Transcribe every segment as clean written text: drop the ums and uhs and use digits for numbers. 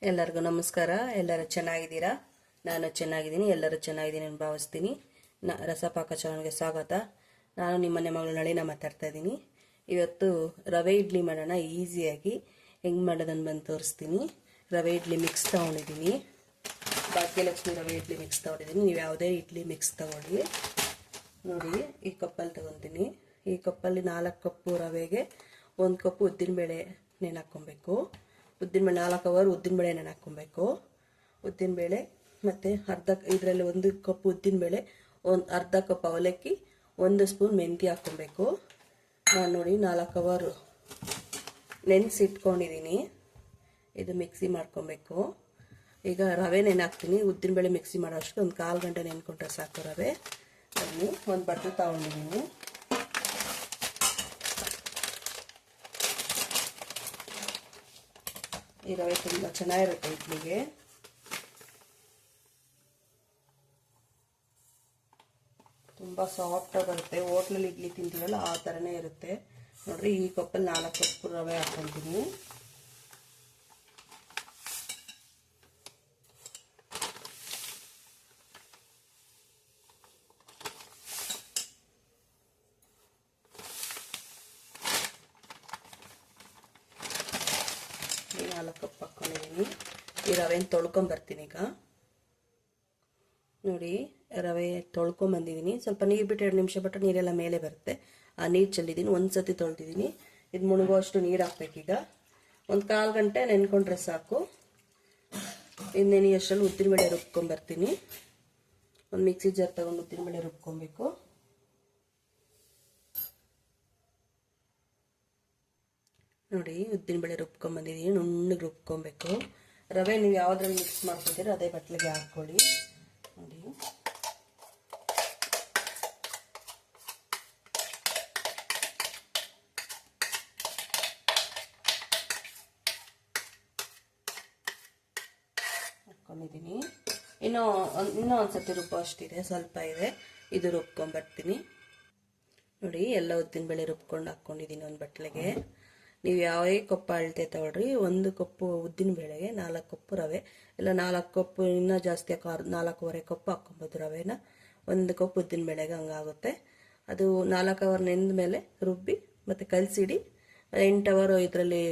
ಎಲ್ಲರಿಗೂ ನಮಸ್ಕಾರ. ಎಲ್ಲರೂ ಚೆನ್ನಾಗಿದ್ದೀರಾ? ನಾನು ಚೆನ್ನಾಗಿದ್ದೀನಿ. ಎಲ್ಲರೂ ಚೆನ್ನಾಗಿದ್ದೀನಿ ಅಂತ ಭಾವಿಸ್ತೀನಿ. ರಸಪಾಕ ಚಾನಲ್ಗೆ ಸ್ವಾಗತ. ನಾನು ನಿಮ್ಮನೆ ಮಗಳು ನಳಿನ ಮಾತಾಡ್ತಾ ಇದ್ದೀನಿ. ಇವತ್ತು ರವೆ ಇಡ್ಲಿ ಮಾಡೋಣ. ಈಸಿಯಾಗಿ ಹೆಂಗೆ ಮಾಡೋದನ್ನು ಬಂದು ತೋರಿಸ್ತೀನಿ. ರವೆ ಇಡ್ಲಿ ಮಿಕ್ಸ್ ತೊಗೊಂಡಿದ್ದೀನಿ. ಭಾಗ್ಯಲಕ್ಷ್ಮಿ ರವೆ ಇಡ್ಲಿ ಮಿಕ್ಸ್ ತೊಗೊಂಡಿದ್ದೀನಿ. ನೀವು ಯಾವುದೇ ಇಡ್ಲಿ ಮಿಕ್ಸ್ ತೊಗೊಳ್ಳಿ. ನೋಡಿ, ಈ ಕಪ್ಪಲ್ಲಿ ತೊಗೊತೀನಿ. ಈ ಕಪ್ಪಲ್ಲಿ 4 ಕಪ್ಪು ರವೆಗೆ 1 ಕಪ್ಪು ಉದ್ದಿನಬೇಳೆ ನೆನೆ ಹಾಕ್ಕೊಬೇಕು. ಉದ್ದಿನಬೇಳೆ 4 ಅವರ್ ಉದ್ದಿನಬೇಳೆ ನೆನೆ ಹಾಕ್ಕೊಬೇಕು. ಉದ್ದಿನಬೇಳೆ ಮತ್ತು ಇದರಲ್ಲಿ 1 ಕಪ್ ಉದ್ದಿನಬೇಳೆ, ಅರ್ಧ ಕಪ್ ಅವಲಕ್ಕಿ, 1 ಸ್ಪೂನ್ ಮೆಂತ್ಯ ಹಾಕ್ಕೊಬೇಕು. ನಾನು ನೋಡಿ 4 ಅವರ್ ನೆನೆಸಿಟ್ಕೊಂಡಿದ್ದೀನಿ. ಇದು ಮಿಕ್ಸಿ ಮಾಡ್ಕೊಬೇಕು. ಈಗ ರವೆ ನೆನೆ ಹಾಕ್ತೀನಿ. ಉದ್ದಿನಬೇಳೆ ಮಿಕ್ಸಿ ಮಾಡೋ ಅಷ್ಟು 1/4 ಗಂಟೆ ನೆನ್ಕೊಂಡ್ರೆ ಸಾಕು. ರವೆ ಒಂದು ಬಟ್ಟಲು ತಗೊಂಡಿದ್ದೀನಿ. ಈ ರವೆ ತುಂಬ ಚೆನ್ನಾಗಿರುತ್ತೆ ಇಡ್ಲಿಗೆ. ತುಂಬ ಸಾಫ್ಟಾಗಿ ಬರುತ್ತೆ. ಹೋಟ್ಲಲ್ಲಿ ಇಡ್ಲಿ ತಿಂತೀವಲ್ಲ ಆ ಥರನೇ ಇರುತ್ತೆ. ನೋಡ್ರಿ, ಈ ಕಪ್ಪಲ್ಲಿ 4 ಕಪ್ ರವೆ ಹಾಕ್ಕೊತೀನಿ. ಈ 4 ಕಪ್ ಹಾಕ್ಕೊಂಡಿದ್ದೀನಿ. ಈ ರವೆನ ತೊಳ್ಕೊಂಬರ್ತೀನಿ. ಈಗ ನೋಡಿ, ರವೆ ತೊಳ್ಕೊಂಬಂದಿದ್ದೀನಿ. ಸ್ವಲ್ಪ ನೀರು ಬಿಟ್ಟು 2 ನಿಮಿಷ ಬಿಟ್ಟು ನೀರೆಲ್ಲ ಮೇಲೆ ಬರುತ್ತೆ. ಆ ನೀರು ಚೆಲ್ಲಿದ್ದೀನಿ. 1 ಸತಿ ತೊಳ್ದಿದ್ದೀನಿ. ಇದು ಮುಳುಗೋ ಅಷ್ಟು ನೀರು ಹಾಕ್ಬೇಕೀಗ. 1/4 ಗಂಟೆ ನೆನ್ಕೊಂಡ್ರೆ ಸಾಕು. ಇದು ನೆನೆಯಷ್ಟರಲ್ಲಿ ಉದ್ದಿನಬೇಳೆ ರುಬ್ಕೊಂಬರ್ತೀನಿ. ಒಂದು ಮಿಕ್ಸಿ ಜಾರ್ ತಗೊಂಡು ಉದ್ದಿನಬೇಳೆ ರುಬ್ಕೊಬೇಕು. ನೋಡಿ, ಉದ್ದಿನಬೇಳೆ ರುಬ್ಕೊಂಬಂದಿದ್ದೀನಿ. ನುಣ್ಣಗೆ ರುಬ್ಕೊಬೇಕು. ರವೆ ನೀವು ಯಾವುದ್ರಲ್ಲಿ ಮಿಕ್ಸ್ ಮಾಡ್ಕೊತೀರೋ ಅದೇ ಬಟ್ಲಿಗೆ ಹಾಕ್ಕೊಳ್ಳಿ. ನೋಡಿ, ಹಾಕ್ಕೊಂಡಿದ್ದೀನಿ. ಇನ್ನೂ ಒಂದ್ಸತಿ ರುಬ್ಬೋ ಅಷ್ಟಿದೆ, ಸ್ವಲ್ಪ ಇದೆ. ಇದು ರುಬ್ಕೊಂಬರ್ತೀನಿ. ನೋಡಿ, ಎಲ್ಲ ಉದ್ದಿನಬೇಳೆ ರುಬ್ಕೊಂಡು ಹಾಕ್ಕೊಂಡಿದ್ದೀನಿ ಒಂದು ಬಟ್ಲಿಗೆ. ನೀವು ಯಾವೇ ಕಪ್ಪು ಅಳತೆ ತಗೊಳ್ರಿ. 1 ಕಪ್ಪು ಉದ್ದಿನಬೇಳೆಗೆ 4 ಕಪ್ಪು ರವೆ, ಇಲ್ಲ 4 ಕಪ್ಪು ಇನ್ನೂ ಜಾಸ್ತಿ 4.25 ಕಪ್ಪು ಹಾಕ್ಕೊಬೋದು ರವೆನ. 1 ಕಪ್ ಉದ್ದಿನಬೇಳೆಗೆ ಹಂಗಾಗುತ್ತೆ. ಅದು 4 ಅವರ್ ನೆನೆದ ಮೇಲೆ ರುಬ್ಬಿ ಮತ್ತು ಕಲಸಿಡಿ. 8 ಅವರ್ ಇದರಲ್ಲಿ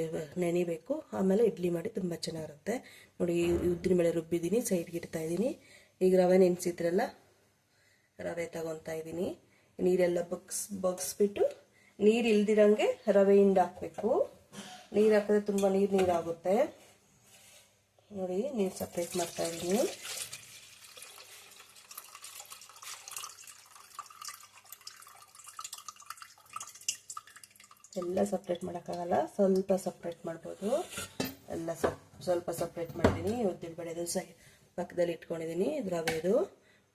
ನೆನಿಬೇಕು. ಆಮೇಲೆ ಇಡ್ಲಿ ಮಾಡಿ ತುಂಬ ಚೆನ್ನಾಗಿರುತ್ತೆ. ನೋಡಿ, ಉದ್ದಿನಬೇಳೆ ರುಬ್ಬಿದ್ದೀನಿ, ಸೈಡ್ಗೆ ಇಡ್ತಾ ಇದ್ದೀನಿ. ಈಗ ರವೆ ನೆನೆಸಿದ್ರಲ್ಲ, ರವೆ ತಗೊತಾ ಇದ್ದೀನಿ. ನೀರೆಲ್ಲ ಬಗ್ಸ್ಬಿಟ್ಟು ನೀರು ಇಲ್ದಿರಂಗೆ ರವೆಯಿಂದ ಹಾಕಬೇಕು. ನೀರು ಹಾಕಿದ್ರೆ ತುಂಬ ನೀರಾಗುತ್ತೆ. ನೋಡಿ, ನೀರು ಸಪ್ರೇಟ್ ಮಾಡ್ತಾ ಇದ್ದೀನಿ. ಎಲ್ಲ ಸಪ್ರೇಟ್ ಮಾಡೋಕ್ಕಾಗಲ್ಲ, ಸ್ವಲ್ಪ ಸಪ್ರೇಟ್ ಮಾಡ್ಬೋದು. ಎಲ್ಲ ಸ್ವಲ್ಪ ಸಪ್ರೇಟ್ ಮಾಡಿದ್ದೀನಿ. ಉದ್ದಿನಬೇಳೆದು ಪಕ್ಕದಲ್ಲಿ ಇಟ್ಕೊಂಡಿದ್ದೀನಿ. ಇದು ರವೆದು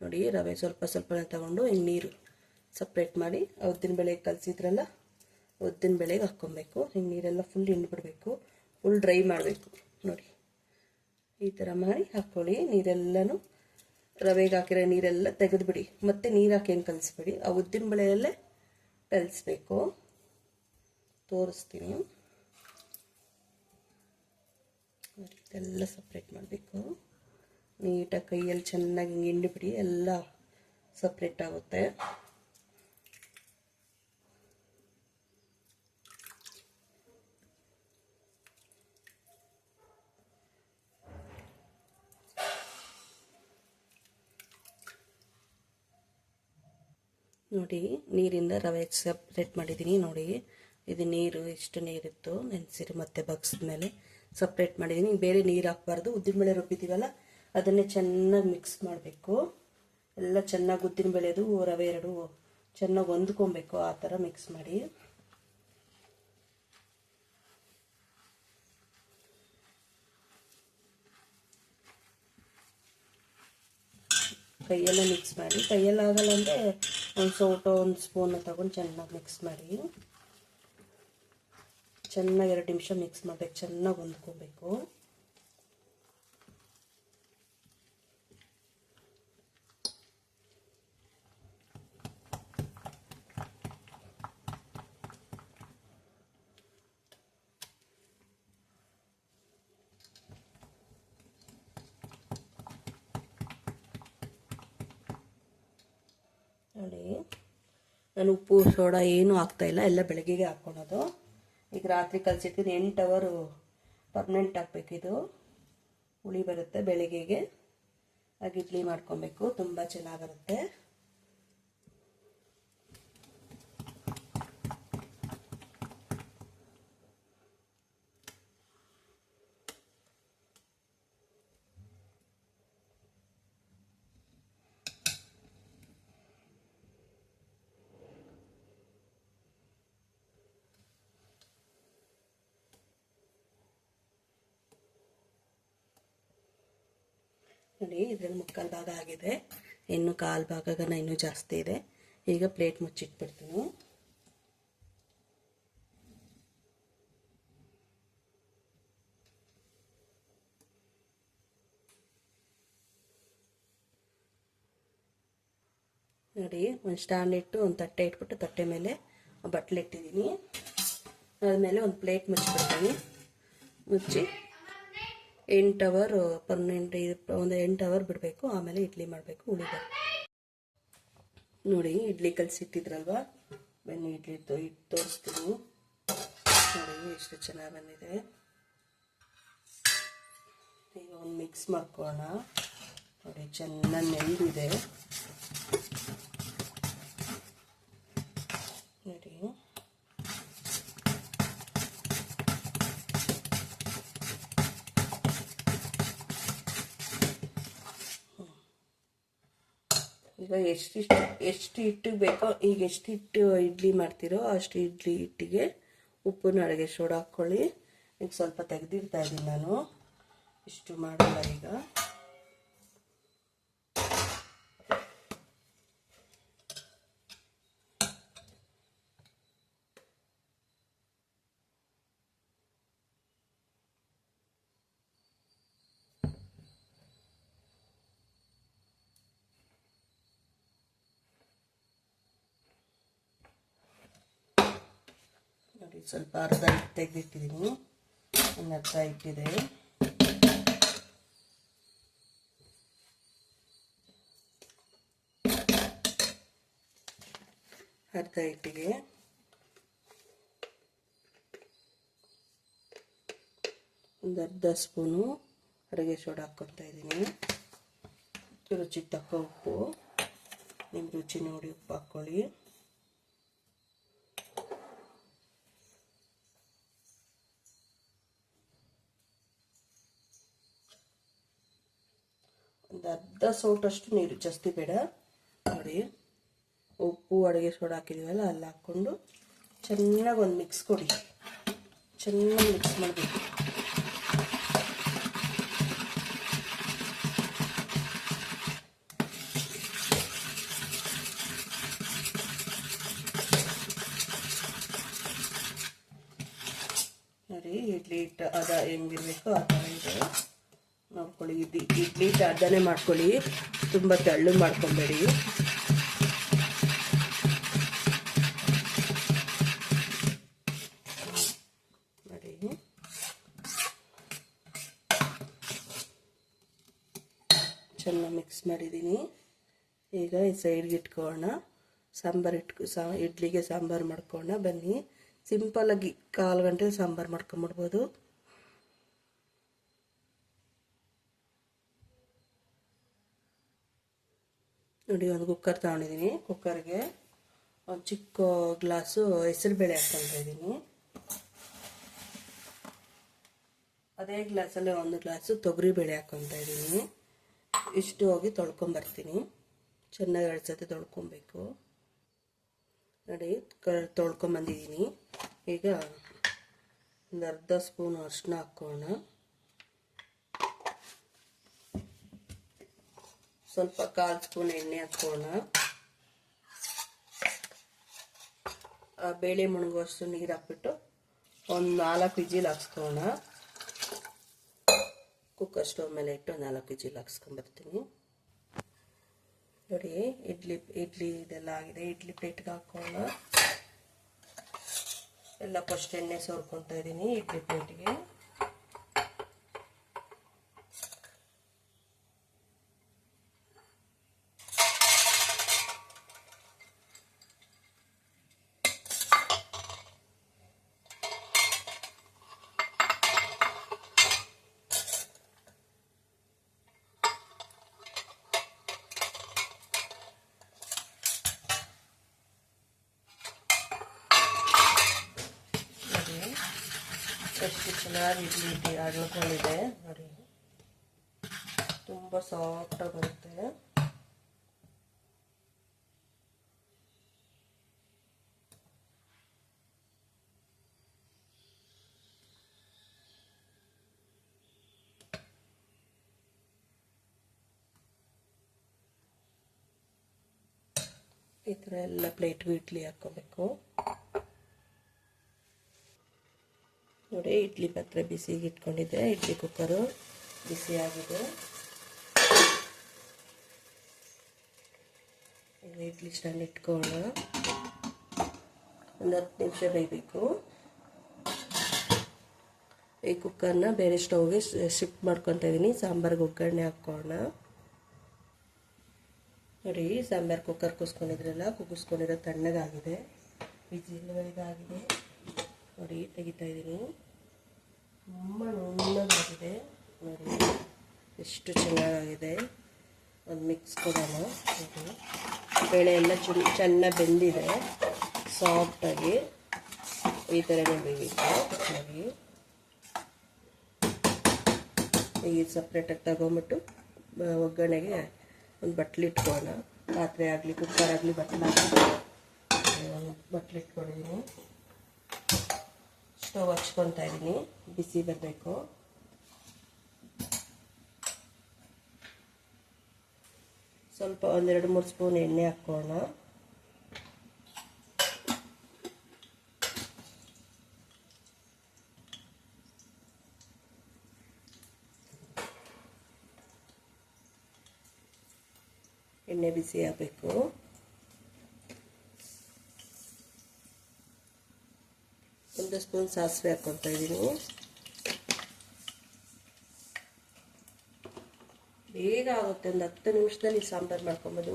ನೋಡಿ, ರವೆ ಸ್ವಲ್ಪನೇ ತಗೊಂಡು ಹಿಂಗೆ ನೀರು ಸಪ್ರೇಟ್ ಮಾಡಿ ಉದ್ದಿನಬೇಳೆ ಕಲಸಿದ್ರಲ್ಲ ಉದ್ದಿನಬೇಳೆಗೆ ಹಾಕ್ಕೊಬೇಕು. ಹಿಂಗೆ ನೀರೆಲ್ಲ ಫುಲ್ ಹಿಂಡ್ಬಿಡ್ಬೇಕು. ಫುಲ್ ಡ್ರೈ ಮಾಡಬೇಕು. ನೋಡಿ, ಈ ಥರ ಮಾಡಿ ಹಾಕ್ಕೊಳ್ಳಿ. ನೀರೆಲ್ಲನೂ ರವೆಗೆ ಹಾಕಿರೋ ನೀರೆಲ್ಲ ತೆಗೆದುಬಿಡಿ. ಮತ್ತೆ ನೀರು ಹಾಕಿ ಏನು ಕಲಿಸ್ಬಿಡಿ. ಆ ಉದ್ದಿನಬೇಳೆಯಲ್ಲೇ ಕಲಿಸ್ಬೇಕು. ತೋರಿಸ್ತೀನಿ. ಇದೆಲ್ಲ ಸಪ್ರೇಟ್ ಮಾಡಬೇಕು. ನೀಟಾಗಿ ಕೈಯಲ್ಲಿ ಚೆನ್ನಾಗಿ ಹಿಂಗೆ ಹಿಂಡಿಬಿಡಿ. ಎಲ್ಲ ಸಪ್ರೇಟ್ ಆಗುತ್ತೆ. ನೋಡಿ, ನೀರಿಂದ ರವೆ ಸಪ್ರೇಟ್ ಮಾಡಿದ್ದೀನಿ. ನೋಡಿ, ಇದು ನೀರು ಎಷ್ಟು ನೀರಿತ್ತು ನೆನೆಸಿರಿ ಮತ್ತೆ ಬಗ್ಸಿದ ಮೇಲೆ ಸಪ್ರೇಟ್ ಮಾಡಿದ್ದೀನಿ. ಬೇರೆ ನೀರು ಹಾಕಬಾರ್ದು. ಉದ್ದಿನಬೇಳೆ ರುಬ್ಬಿದ್ದೀವಲ್ಲ ಅದನ್ನೇ ಚೆನ್ನಾಗಿ ಮಿಕ್ಸ್ ಮಾಡಬೇಕು. ಎಲ್ಲ ಚೆನ್ನಾಗಿ ಉದ್ದಿನಬೇಳೆದು ರವೆ ಎರಡು ಚೆನ್ನಾಗಿ ಹೊಂದ್ಕೊಬೇಕು. ಆ ಥರ ಮಿಕ್ಸ್ ಮಾಡಿ. ಕೈಯೆಲ್ಲ ಮಿಕ್ಸ್ ಮಾಡಿ. ಕೈಯಲ್ಲಿ ಆಗಲ್ಲ ಅಂದರೆ ಒಂದು ಸೌಟು 1 ಸ್ಪೂನ್ ತಗೊಂಡು ಚೆನ್ನಾಗಿ ಮಿಕ್ಸ್ ಮಾಡಿ. ಚೆನ್ನಾಗಿ 2 ನಿಮಿಷ ಮಿಕ್ಸ್ ಮಾಡಬೇಕು. ಚೆನ್ನಾಗಿ ಹೊಂದ್ಕೋಬೇಕು. ನೋಡಿ, ನಾನು ಉಪ್ಪು ಸೋಡಾ ಏನೂ ಹಾಕ್ತಾಯಿಲ್ಲ, ಎಲ್ಲ ಬೆಳಗ್ಗೆಗೆ ಹಾಕ್ಕೊಳೋದು. ಈಗ ರಾತ್ರಿ ಕಲಸಿರ್ತೀನಿ, 8 ಅವರು ಪರ್ಮನೆಂಟ್ ಹಾಕ್ಬೇಕಿದು, ಹುಳಿ ಬರುತ್ತೆ. ಬೆಳಗ್ಗೆಗೆ ಆಗ ಇಡ್ಲಿ ಮಾಡ್ಕೊಬೇಕು, ತುಂಬ ಚೆನ್ನಾಗಿರುತ್ತೆ. ನೋಡಿ, ಇದರಲ್ಲಿ ಮುಕ್ಕಾಲು ಭಾಗ ಆಗಿದೆ, ಇನ್ನು ಕಾಲು ಭಾಗನ ಇನ್ನೂ ಜಾಸ್ತಿ ಇದೆ. ಈಗ ಪ್ಲೇಟ್ ಮುಚ್ಚಿಟ್ಬಿಡ್ತೀನಿ. ನೋಡಿ, ಒಂದು ಸ್ಟ್ಯಾಂಡ್ ಇಟ್ಟು ಒಂದು ತಟ್ಟೆ ಇಟ್ಬಿಟ್ಟು ತಟ್ಟೆ ಮೇಲೆ ಬಟ್ಲು ಇಟ್ಟಿದ್ದೀನಿ. ಅದಾದಮೇಲೆ ಒಂದು ಪ್ಲೇಟ್ ಮುಚ್ಚಿಬಿಡ್ತೀನಿ. ಮುಚ್ಚಿ 8 ಅವರ್ ಪರ್ಮನೆಂಟ್, ಒಂದು 8 ಅವರ್ ಬಿಡಬೇಕು. ಆಮೇಲೆ ಇಡ್ಲಿ ಮಾಡಬೇಕು, ಉಳಿದ. ನೋಡಿ, ಇಡ್ಲಿ ಕಲಸಿಟ್ಟಿದ್ರಲ್ವ, ಬನ್ನಿ ಇಡ್ಲಿ ಇಟ್ಟು ತೋರಿಸ್ತೀನಿ. ನೋಡಿ ಎಷ್ಟು ಚೆನ್ನಾಗಿ ಬಂದಿದೆ. ಈಗ ಒಂದು ಮಿಕ್ಸ್ ಮಾಡ್ಕೊಳ್ಳೋಣ. ನೋಡಿ, ಚೆನ್ನಾಗಿ ನೆಂದಿದೆ. ನೋಡಿ, ಈಗ ಎಷ್ಟು ಹಿಟ್ಟಿಗೆ ಬೇಕೋ, ಈಗ ಎಷ್ಟು ಹಿಟ್ಟು ಇಡ್ಲಿ ಮಾಡ್ತೀರೋ ಅಷ್ಟು ಇಡ್ಲಿ ಹಿಟ್ಟಿಗೆ ಉಪ್ಪನ್ನ ಅಡುಗೆ ಸೋಡಾ ಹಾಕ್ಕೊಳ್ಳಿ. ಈಗ ಸ್ವಲ್ಪ ತೆಗೆದಿಡ್ತಾ ಇದ್ದೀನಿ ನಾನು, ಇಷ್ಟು ಮಾಡಲ್ಲ ಈಗ. ನೋಡಿ, ಸ್ವಲ್ಪ ಅರ್ಧ ಹಿಟ್ಟು ತೆಗೆದಿಟ್ಟಿದ್ದೀನಿ, ಒಂದು ಅರ್ಧ ಹಿಟ್ಟಿದೆ. ಅರ್ಧ ಹಿಟ್ಟಿಗೆ ಒಂದು ಅರ್ಧ ಸ್ಪೂನು ಅಡುಗೆ ಸೋಡಾ ಹಾಕ್ಕೊತಾ ಇದ್ದೀನಿ. ರುಚಿಗೆ ತಕ್ಕ ಉಪ್ಪು, ನಿಮ್ಮ ರುಚಿ ನೋಡಿ ಉಪ್ಪು ಹಾಕ್ಕೊಳ್ಳಿ. ಒಂದು ಅರ್ಧ ಸೌಟಷ್ಟು ನೀರು, ಜಾಸ್ತಿ ಬೇಡ. ನೋಡಿ, ಉಪ್ಪು ಅಡುಗೆ ಸೋಡಾ ಹಾಕಿದ್ದೀವಲ್ಲ, ಅಲ್ಲಿ ಹಾಕ್ಕೊಂಡು ಚೆನ್ನಾಗಿ ಒಂದು ಮಿಕ್ಸ್ ಕೊಡಿ. ಚೆನ್ನಾಗಿ ಮಿಕ್ಸ್ ಮಾಡಬೇಕು. ನೋಡಿ, ಇಡ್ಲಿ ಹಿಟ್ಟು ಅದ ಹೆಂಗಿರ್ಬೇಕು ಆ ಥರ ಇದೆ ನೋಡ್ಕೊಳ್ಳಿ. ಇಡ್ಲಿ ಹಿಟ್ಟು ಅದನ್ನೇ ಮಾಡ್ಕೊಳ್ಳಿ, ತುಂಬ ತೆಳ್ಳು ಮಾಡ್ಕೊಬೇಡಿ. ನೋಡಿ, ಚೆನ್ನಾಗಿ ಮಿಕ್ಸ್ ಮಾಡಿದ್ದೀನಿ. ಈಗ ಈ ಸೈಡ್ಗೆ ಇಟ್ಕೊಳ್ಳೋಣ. ಇಡ್ಲಿಗೆ ಸಾಂಬಾರು ಮಾಡ್ಕೊಳ್ಳೋಣ ಬನ್ನಿ. ಸಿಂಪಲ್ಲಾಗಿ 1/4 ಗಂಟೆಲಿ ಸಾಂಬಾರು ಮಾಡ್ಕೊಂಬಿಡ್ಬೋದು. ನೋಡಿ, ಒಂದು ಕುಕ್ಕರ್ ತಗೊಂಡಿದ್ದೀನಿ. ಕುಕ್ಕರ್ಗೆ ಒಂದು ಚಿಕ್ಕ ಗ್ಲಾಸು ಹೆಸರುಬೇಳೆ ಹಾಕ್ಕೊಳ್ತಾ ಇದ್ದೀನಿ. ಅದೇ ಗ್ಲಾಸಲ್ಲಿ 1 ಗ್ಲಾಸು ತೊಗರಿಬೇಳೆ ಹಾಕ್ಕೊಳ್ತಾ ಇದ್ದೀನಿ. ಇಷ್ಟು ಹೋಗಿ ತೊಳ್ಕೊಂಬರ್ತೀನಿ. ಚೆನ್ನಾಗಿ 2 ಸತಿ ತೊಳ್ಕೊಬೇಕು. ನೋಡಿ, ತೊಳ್ಕೊಂಬಂದಿದ್ದೀನಿ. ಈಗ ಒಂದು ಅರ್ಧ ಸ್ಪೂನ್ ಅರಿಶಿನ ಹಾಕೋಣ. ಸ್ವಲ್ಪ 1/4 ಸ್ಪೂನ್ ಎಣ್ಣೆ ಹಾಕೋಣ. ಬೇಳೆ ಮುಳುಗುವಷ್ಟು ನೀರು ಹಾಕ್ಬಿಟ್ಟು ಒಂದು 4 ವಿಜಿಲ್ ಹಾಕ್ಸ್ಕೋಣ. ಕುಕ್ಕರ್ ಸ್ಟವ್ ಮೇಲೆ ಇಟ್ಟು 4 ವಿಜಿಲ್ ಹಾಕ್ಸ್ಕೊಂಬರ್ತೀನಿ. ನೋಡಿ, ಇಡ್ಲಿ ಇದೆಲ್ಲ ಆಗಿದೆ. ಇಡ್ಲಿ ಪ್ಲೇಟ್ಗೆ ಹಾಕೋಣ. ಎಲ್ಲ ಫಸ್ಟ್ ಎಣ್ಣೆ ಸೋರ್ಕೊತಾ ಇದ್ದೀನಿ ಇಡ್ಲಿ ಪ್ಲೇಟ್ಗೆ. ಚೆನ್ನಾಗಿ ಇಡ್ಲಿ ಅಡ್ಕೊಂಡಿದೆ ನೋಡಿ, ತುಂಬ ಸಾಫ್ಟಾಗಿ ಬರುತ್ತೆ. ಈ ಥರ ಎಲ್ಲ ಪ್ಲೇಟ್ಗೂ ಇಡ್ಲಿ ಹಾಕ್ಕೋಬೇಕು. ನೋಡಿ ಇಡ್ಲಿ ಪಾತ್ರೆ ಬಿಸಿಗೆ ಇಟ್ಕೊಂಡಿದ್ದೆ, ಇಡ್ಲಿ ಕುಕ್ಕರು ಬಿಸಿ ಆಗಿದೆ. ಈಗ ಇಡ್ಲಿ ಸ್ಟ್ಯಾಂಡ್ ಇಟ್ಕೊಳ್ಳೋಣ. ಒಂದು 10 ನಿಮಿಷ ಬೇಯಬೇಕು. ಈ ಕುಕ್ಕರ್ನ ಬೇರೆ ಸ್ಟವ್ಗೆ ಶಿಫ್ಟ್ ಮಾಡ್ಕೊತಾ ಇದ್ದೀನಿ. ಸಾಂಬಾರಿಗೆ ಒಗ್ಗರಣೆ ಹಾಕ್ಕೊಳ್ಳೋಣ. ನೋಡಿ ಸಾಂಬಾರು ಕುಕ್ಕರ್ ಕುಗ್ಗಿಸ್ಕೊಂಡಿರೋ ತಣ್ಣಗಾಗಿದೆ, ಇದಾಗಿದೆ. ನೋಡಿ ತೆಗಿತಾ ಇದ್ದೀನಿ, ತುಂಬ ನುಣ್ಣಗಾಗಿದೆ. ನೋಡಿ ಎಷ್ಟು ಚೆನ್ನಾಗಿದೆ. ಒಂದು ಮಿಕ್ಸ್ ಕೊಡೋಣ. ನೋಡಿ ಬೇಳೆ ಎಲ್ಲ ಚೆನ್ನಾಗಿ ಬೆಂದಿದೆ, ಸಾಫ್ಟಾಗಿ ಈ ಥರನೇ ಬೇಯಬೇಕು. ನೋಡಿ ಈಗ ಸಪ್ರೇಟಾಗಿ ತಗೊಂಬಿಟ್ಟು ಒಗ್ಗರಣೆಗೆ ಒಂದು ಬಟ್ಲು ಇಟ್ಕೊಳ್ಳೋಣ. ಪಾತ್ರೆ ಆಗಲಿ ಕುಕ್ಕರ್ ಆಗಲಿ ಬಟ್ಲು ಇಟ್ಕೊಂಡಿದ್ದೀನಿ. ಸ್ಟವ್ ಹಚ್ಕೊತಾ ಇದ್ದೀನಿ, ಬಿಸಿ ಬರಬೇಕು. ಸ್ವಲ್ಪ 1-2-3 ಸ್ಪೂನ್ ಎಣ್ಣೆ ಹಾಕ್ಕೊಳ್ಳೋಣ. ಎಣ್ಣೆ ಬಿಸಿ ಆಗಬೇಕು. ಒಂದು ಸ್ಪೂನ್ ಸಾಸಿವೆ ಹಾಕ್ಕೊತಾ ಇದ್ದೀನಿ. ಬೇಗ ಆಗುತ್ತೆ, ಒಂದು 10 ನಿಮಿಷದಲ್ಲಿ ಸಾಂಬಾರು ಮಾಡ್ಕೊಬೋದು.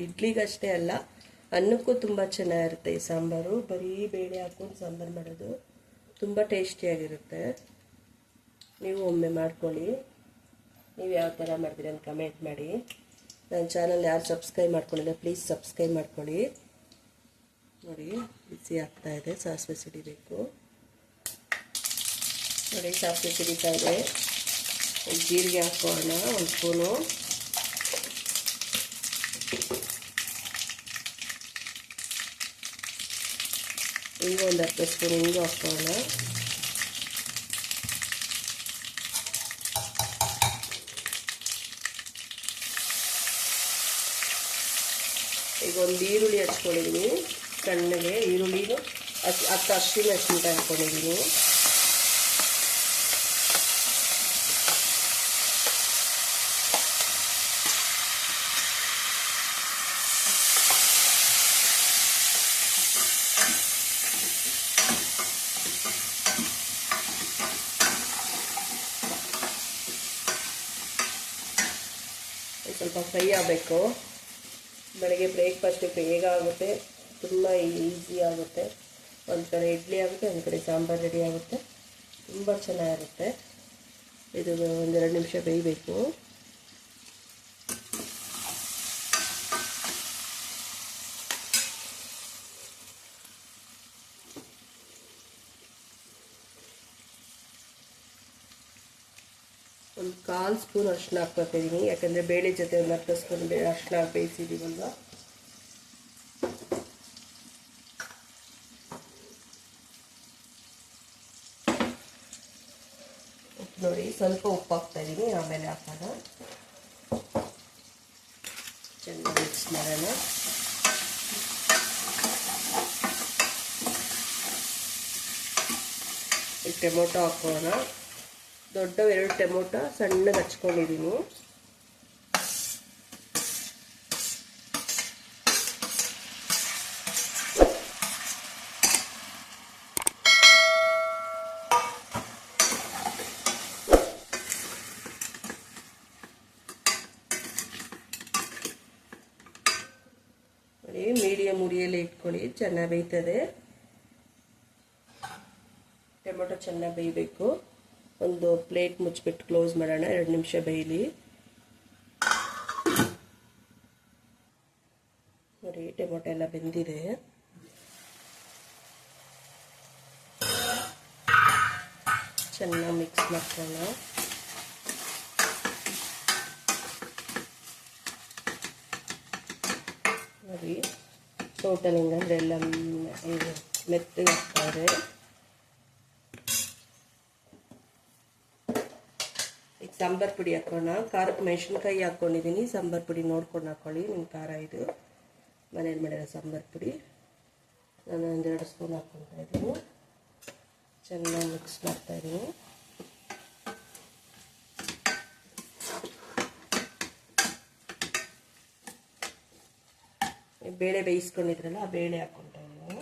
ಇಡ್ಲಿಗಷ್ಟೇ ಅಲ್ಲ, ಅನ್ನಕ್ಕೂ ತುಂಬ ಚೆನ್ನಾಗಿರುತ್ತೆ ಈ ಸಾಂಬಾರು. ಬರೀ ಬೇಳೆ ಹಾಕ್ಕೊಂಡು ಸಾಂಬಾರು ಮಾಡೋದು ತುಂಬ ಟೇಸ್ಟಿಯಾಗಿರುತ್ತೆ. ನೀವು ಒಮ್ಮೆ ಮಾಡ್ಕೊಳ್ಳಿ. ನೀವು ಯಾವ ಥರ ಮಾಡ್ತೀರಿ ಅಂತ ಕಮೆಂಟ್ ಮಾಡಿ. ನನ್ನ ಚಾನಲ್ ಯಾರು ಸಬ್ಸ್ಕ್ರೈಬ್ ಮಾಡ್ಕೊಂಡಿಲ್ಲ ಪ್ಲೀಸ್ ಸಬ್ಸ್ಕ್ರೈಬ್ ಮಾಡ್ಕೊಳ್ಳಿ. ನೋಡಿ ಬಿಸಿ ಆಗ್ತಾ ಇದೆ, ಸಾಸಿವೆ ಸಿಡಿಬೇಕು. ನೋಡಿ ಸಾಸಿವೆ ಸಿಡಿತಾ ಇದೆ. ಜೀರಿಗೆ ಹಾಕೋಣ 1 ಸ್ಪೂನು. ಈಗ ಒಂದು 10 ಸ್ಪೂನ್ ಹಿಂಗೆ ಹಾಕೋಣ. ಈಗ ಒಂದು ಈರುಳ್ಳಿ ಹಚ್ಕೊಂಡಿದ್ದೀನಿ ಸಣ್ಣಗೆ. ಈರುಳ್ಳಿನೂ 10 ಹಸಿಮೆಣಸಿನಕಾಯಿ ಹಾಕ್ಕೊಂಡಿದ್ದೀನಿ. ಸ್ವಲ್ಪ ಫ್ರೈ ಆಗಬೇಕು. ಬೆಳಗ್ಗೆ ಬ್ರೇಕ್ಫಾಸ್ಟ್ ಬೇಗ ಆಗುತ್ತೆ, ತುಂಬ ಈಸಿ ಆಗುತ್ತೆ. ಒಂದು ಕಡೆ ಇಡ್ಲಿ ಆಗುತ್ತೆ, ಒಂದು ಕಡೆ ಸಾಂಬಾರು ರೆಡಿ ಆಗುತ್ತೆ, ತುಂಬ ಚೆನ್ನಾಗಿರುತ್ತೆ. ಇದು 1-2 ನಿಮಿಷ ಬೇಯಬೇಕು. ಒಂದು 1/4 ಸ್ಪೂನ್ ಅರಿಶಿನ ಹಾಕ್ಕೊತಿದ್ದೀನಿ, ಯಾಕಂದರೆ ಬೇಳೆ ಜೊತೆ ಒಂದು 10 ಸ್ಪೂನ್ ಅರಿಶಿನ ಬೇಯಿಸಿದ್ದೀವಲ್ವ. ನೋಡಿ ಸ್ವಲ್ಪ ಉಪ್ಪು ಹಾಕ್ತಾಯಿದ್ದೀನಿ, ಆಮೇಲೆ ಹಾಕೋಣ. ಚೆನ್ನಾಗಿ ಮಿಕ್ಸ್ ಮಾಡೋಣ. ಈ ಟೊಮೊಟೊ ಹಾಕೋಣ. ದೊಡ್ಡ 2 ಟೊಮೊಟೊ ಸಣ್ಣಗೆ ಹಚ್ಕೊಂಡಿದ್ದೀನಿ. ಮೀಡಿಯಂ ಉರಿಯಲ್ಲಿ ಇಟ್ಕೊಳ್ಳಿ, ಚೆನ್ನಾಗಿ ಬೇಯ್ತದೆ. ಟೊಮೊಟೊ ಚೆನ್ನಾಗಿ ಬೇಯಬೇಕು. ಒಂದು ಪ್ಲೇಟ್ ಮುಚ್ಚಿಬಿಟ್ಟು ಕ್ಲೋಸ್ ಮಾಡೋಣ, 2 ನಿಮಿಷ ಬೇಯಲಿ. ನೋಡಿ ಟೊಮೊಟೊ ಎಲ್ಲ ಬೆಂದಿದೆ. ಚೆನ್ನಾಗಿ ಮಾಡ್ಕೊಳ್ಳೋಣ. ನೋಡಿ ಟೋಟಲ್ ಹಿಂಗಂದ್ರೆ ಎಲ್ಲ ಮೆತ್ತಗೆ ಹಾಕ್ತಾರೆ. ಈಗ ಸಾಂಬಾರು ಪುಡಿ ಹಾಕೋಣ. ಖಾರಕ್ಕೆ ಮೆಣಸಿನ್ಕಾಯಿ ಹಾಕ್ಕೊಂಡಿದ್ದೀನಿ. ಸಾಂಬಾರು ಪುಡಿ ನೋಡ್ಕೊಂಡು ಹಾಕ್ಕೊಳ್ಳಿ. ನಿಮ್ಮ ಖಾರ ಇದು ಮನೇಲಿ ಮಾಡಿರೋ ಸಾಂಬಾರು ಪುಡಿ. ನಾನು 1-2 ಸ್ಪೂನ್ ಹಾಕ್ಕೊತಾ ಇದ್ದೀನಿ. ಚೆನ್ನಾಗಿ ಮಿಕ್ಸ್ ಮಾಡ್ತಾಯಿದ್ದೀನಿ. ಬೇಳೆ ಬೇಯಿಸ್ಕೊಂಡಿದ್ರಲ್ಲ ಆ ಬೇಳೆ ಹಾಕ್ಕೊತಾ ಇದ್ದೀನಿ.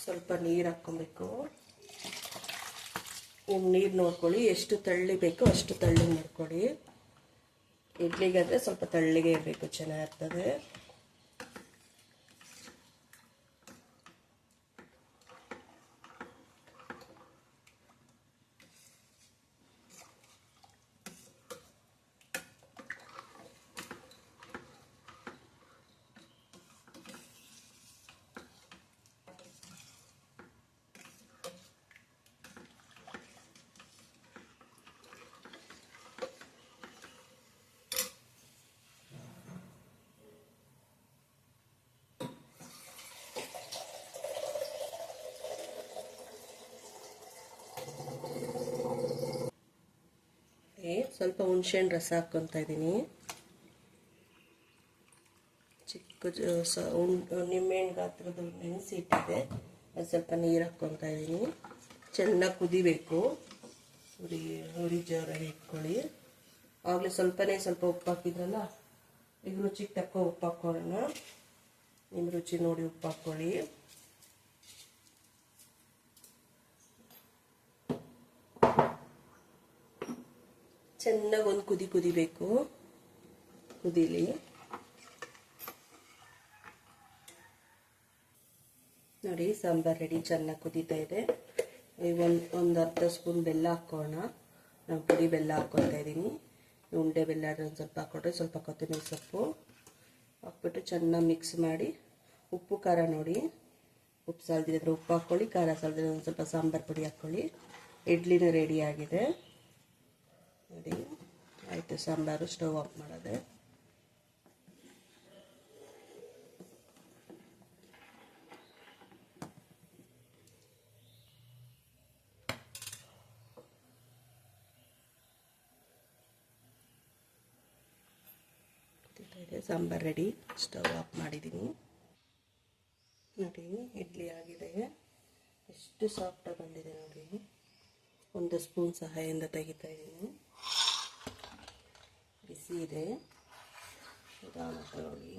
ಸ್ವಲ್ಪ ನೀರು ಹಾಕ್ಕೊಬೇಕು. ನೀರು ನೋಡ್ಕೊಳ್ಳಿ, ಎಷ್ಟು ತಳ್ಳಿ ಬೇಕೋ ಅಷ್ಟು ತಳ್ಳಿ ಮಾಡ್ಕೊಳ್ಳಿ. ಇಡ್ಲಿಗಾದರೆ ಸ್ವಲ್ಪ ತಳ್ಳಿಗೆ ಇರಬೇಕು, ಚೆನ್ನಾಗಿರ್ತದೆ. ಸ್ವಲ್ಪ ಹುಣಸೆಹಣ್ಣು ರಸ ಹಾಕ್ಕೊತಾ ಇದ್ದೀನಿ. ಚಿಕ್ಕ ನಿಂಬೆಹಣ್ಣು ಗಾತ್ರದ ನೆನೆಸಿ ಇಟ್ಟಿದೆ, ಅದು ಸ್ವಲ್ಪ ನೀರು ಹಾಕ್ಕೊತಾ ಇದ್ದೀನಿ. ಚೆನ್ನಾಗಿ ಕುದಿಬೇಕು. ಉರಿ ಜೋರಾಗಿ ಇಟ್ಕೊಳ್ಳಿ. ಆಗಲೇ ಸ್ವಲ್ಪ ಉಪ್ಪು ಹಾಕಿದ್ರಲ್ಲ, ಈಗ ರುಚಿಗೆ ತಕ್ಕ ಉಪ್ಪು ಹಾಕ್ಕೊಳ್ಳೋಣ. ನಿಮ್ಮ ರುಚಿ ನೋಡಿ ಉಪ್ಪು ಹಾಕ್ಕೊಳ್ಳಿ. ಚೆನ್ನಾಗಿ ಒಂದು ಕುದಿಬೇಕು. ಕುದೀಲಿ. ನೋಡಿ ಸಾಂಬಾರು ರೆಡಿ, ಚೆನ್ನಾಗಿ ಕುದೀತಾ ಇದೆ. ಈಗ ಒಂದು ಅರ್ಧ ಸ್ಪೂನ್ ಬೆಲ್ಲ ಹಾಕೋಣ. ನಾನು ಪುಡಿ ಬೆಲ್ಲ ಹಾಕ್ಕೊತಾ ಇದ್ದೀನಿ. ಉಂಡೆ ಬೆಲ್ಲ ಆದ್ರೆ ಒಂದು ಸ್ವಲ್ಪ ಹಾಕ್ಕೊಟ್ರೆ, ಸ್ವಲ್ಪ ಕೊತ್ತಂಬರಿ ಸೊಪ್ಪು ಹಾಕ್ಬಿಟ್ಟು ಚೆನ್ನಾಗಿ ಮಿಕ್ಸ್ ಮಾಡಿ. ಉಪ್ಪು ಖಾರ ನೋಡಿ, ಉಪ್ಪು ಸಾಲದಿದ್ರೆ ಉಪ್ಪು ಹಾಕ್ಕೊಳ್ಳಿ, ಖಾರ ಸಾಲದಿದ್ರೆ ಒಂದು ಸ್ವಲ್ಪ ಸಾಂಬಾರು ಪುಡಿ ಹಾಕ್ಕೊಳ್ಳಿ. ಇಡ್ಲಿನೂ ರೆಡಿ ಆಗಿದೆ ನೋಡಿ. ಆಯಿತು ಸಾಂಬಾರು. ಸ್ಟವ್ ಆಫ್ ಮಾಡೋದೆ. ಸಾಂಬಾರು ರೆಡಿ. ಸ್ಟವ್ ಆಫ್ ಮಾಡಿದ್ದೀನಿ ನೋಡಿ. ಇಡ್ಲಿ ಆಗಿದೆ. ಎಷ್ಟು ಸಾಫ್ಟಾಗಿ ಬಂದಿದೆ ನೋಡಿ. ಒಂದು ಸ್ಪೂನ್ ಸಹಾಯದಿಂದ ತೆಗಿತಾ ಇದ್ದೀನಿ. ಬಿಸಿ ಇದೆ, ನಿಧಾನ ತಗೊಳ್ಳಿ.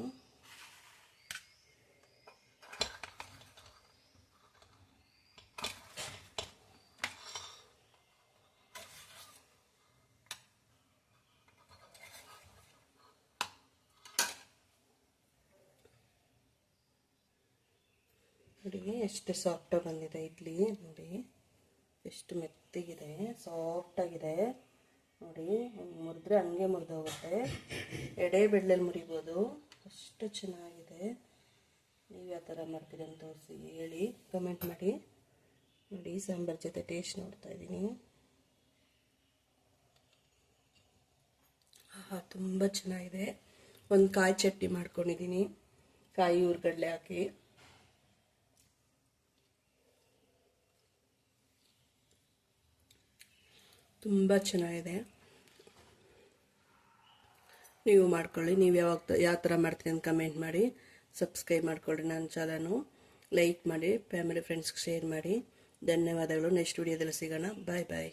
ನೋಡಿ ಎಷ್ಟು ಸಾಫ್ಟಾಗಿ ಬಂದಿದೆ ಇಡ್ಲಿ. ನೋಡಿ ಎಷ್ಟು ಮೆತ್ತಗಿದೆ, ಸಾಫ್ಟಾಗಿದೆ ನೋಡಿ. ಮುರಿದ್ರೆ ಹಂಗೆ ಮುರಿದೋಗುತ್ತೆ. ಎಡೆ ಬೆಳ್ಳಲ್ಲಿ ಮುರಿಬೋದು, ಅಷ್ಟು ಚೆನ್ನಾಗಿದೆ. ನೀವು ಯಾವ ಥರ ಮಾಡ್ತೀರಿ ಅಂತ ತೋರಿಸಿ ಹೇಳಿ, ಕಮೆಂಟ್ ಮಾಡಿ. ನೋಡಿ ಸಾಂಬಾರು ಜೊತೆ ಟೇಸ್ಟ್ ನೋಡ್ತಾ ಇದ್ದೀನಿ. ತುಂಬ ಚೆನ್ನಾಗಿದೆ. ಒಂದು ಕಾಯಿ ಚಟ್ನಿ ಮಾಡ್ಕೊಂಡಿದ್ದೀನಿ, ಕಾಯಿ ಹುರ್ಗಡ್ಲೆ ಹಾಕಿ. ತುಂಬ ಚೆನ್ನಾಗಿದೆ. ನೀವು ಮಾಡ್ಕೊಳ್ಳಿ. ನೀವು ಯಾವ ಥರ ಮಾಡ್ತೀರಿ ಅಂತ ಕಮೆಂಟ್ ಮಾಡಿ. ಸಬ್ಸ್ಕ್ರೈಬ್ ಮಾಡ್ಕೊಳ್ಳಿ ನನ್ನ ಚಾನಲ್ನು. ಲೈಕ್ ಮಾಡಿ, ಫ್ಯಾಮಿಲಿ ಫ್ರೆಂಡ್ಸ್ಗೆ ಶೇರ್ ಮಾಡಿ. ಧನ್ಯವಾದಗಳು. ನೆಕ್ಸ್ಟ್ ವಿಡಿಯೋದಲ್ಲಿ ಸಿಗೋಣ. ಬಾಯ್ ಬಾಯ್.